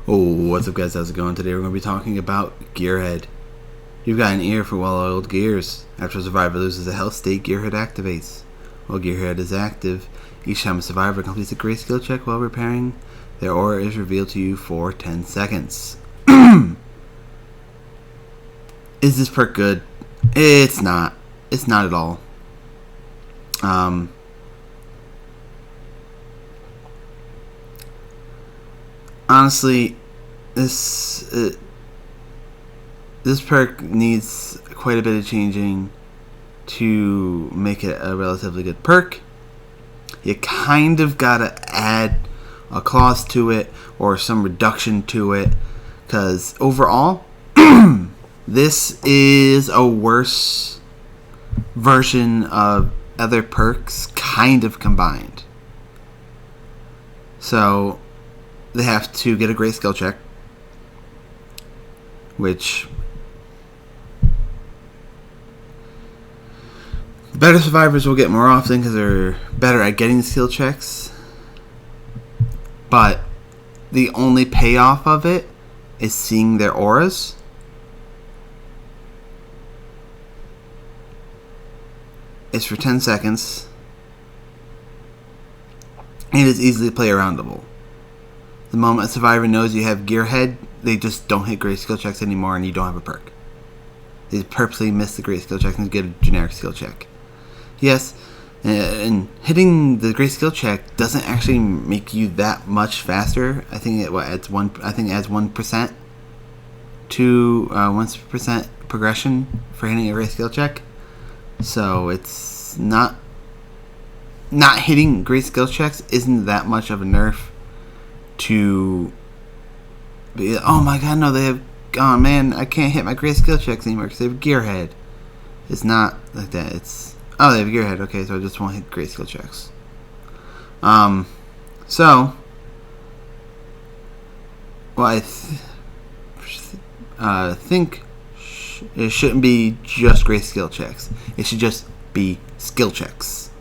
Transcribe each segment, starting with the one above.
Oh, what's up guys, how's it going? Today we're going to be talking about GearHead. You've got an ear for well-oiled gears. After a survivor loses a health state, GearHead activates. While GearHead is active, each time a survivor completes a great skill check while repairing, their aura is revealed to you for 10 seconds. Is this perk good? It's not. It's not at all. Honestly, this perk needs quite a bit of changing to make it a relatively good perk. You kind of gotta add a clause to it or some reduction to it, because overall, this is a worse version of other perks kind of combined. So they have to get a great skill check, which the better survivors will get more often because they're better at getting skill checks. But the only payoff of it is seeing their auras. It's for 10 seconds. It is easily play aroundable. The moment a survivor knows you have GearHead, they just don't hit great skill checks anymore and you don't have a perk. They purposely miss the great skill check and get a generic skill check. Yes, and hitting the great skill check doesn't actually make you that much faster. I think it adds 1% to 1% progression for hitting a great skill check. So it's not hitting great skill checks isn't that much of a nerf to be, oh my god, no, they have, oh man, I can't hit my great skill checks anymore because they have GearHead. It's not like that. It's, oh, they have GearHead, okay, so I just won't hit great skill checks. So, well, I think it shouldn't be just great skill checks. It should just be skill checks.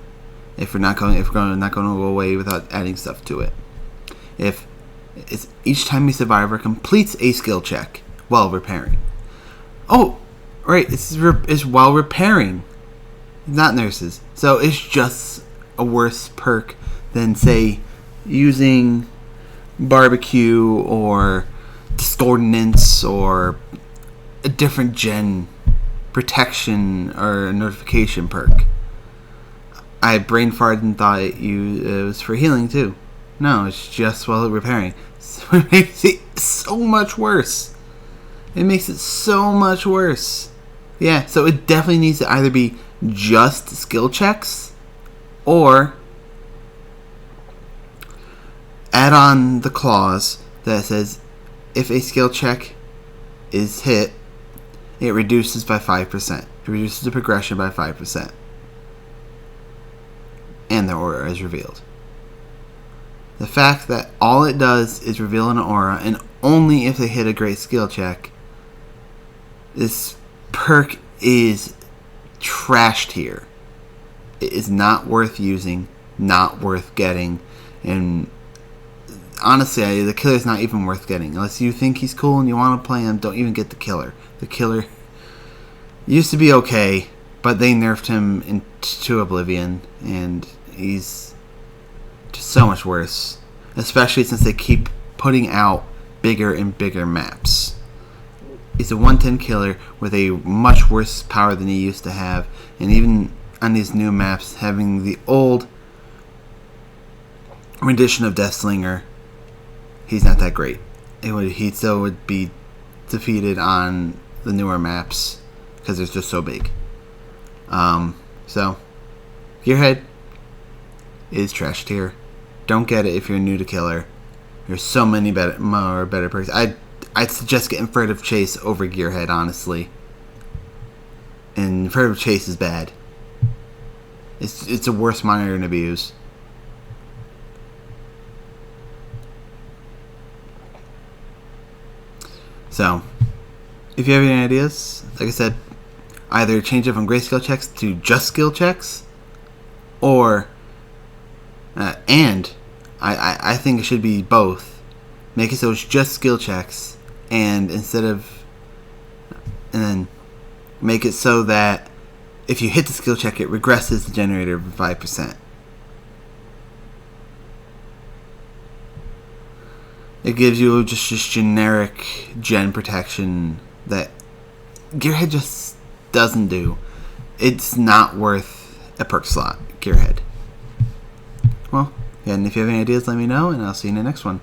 If we're not going to go away without adding stuff to it. If it's each time a survivor completes a skill check while repairing. Oh, right, it's while repairing, not nurses. So it's just a worse perk than, say, using barbecue or discordance or a different gen protection or notification perk. I brain farted and thought it was for healing too. No, it's just while repairing. So it makes it so much worse. It makes it so much worse. Yeah, so it definitely needs to either be just skill checks or add on the clause that says if a skill check is hit, it reduces by 5%. It reduces the progression by 5%. And their aura is revealed. The fact that all it does is reveal an aura, and only if they hit a great skill check, this perk is trashed here. It is not worth using, not worth getting, and honestly, the killer's not even worth getting. Unless you think he's cool and you want to play him, don't even get the killer. The killer used to be okay, but they nerfed him into oblivion, and he's just so much worse. Especially since they keep putting out bigger and bigger maps. He's a 110 killer with a much worse power than he used to have, and even on these new maps, having the old rendition of Deathslinger, he's not that great. He still would be defeated on the newer maps because it's just so big. So GearHead is trashed here. Don't get it if you're new to killer. There's so many better perks. I'd suggest getting Furtive Chase over GearHead, honestly. And Furtive Chase is bad. It's a worse monitor to abuse. So, if you have any ideas, like I said, either change it from great skill checks to just skill checks, or and I think it should be both. Make it so it's just skill checks, and then make it so that if you hit the skill check, it regresses the generator by 5%. It gives you just generic gen protection that GearHead just doesn't do. It's not worth a perk slot, GearHead. Well, and if you have any ideas, let me know, and I'll see you in the next one.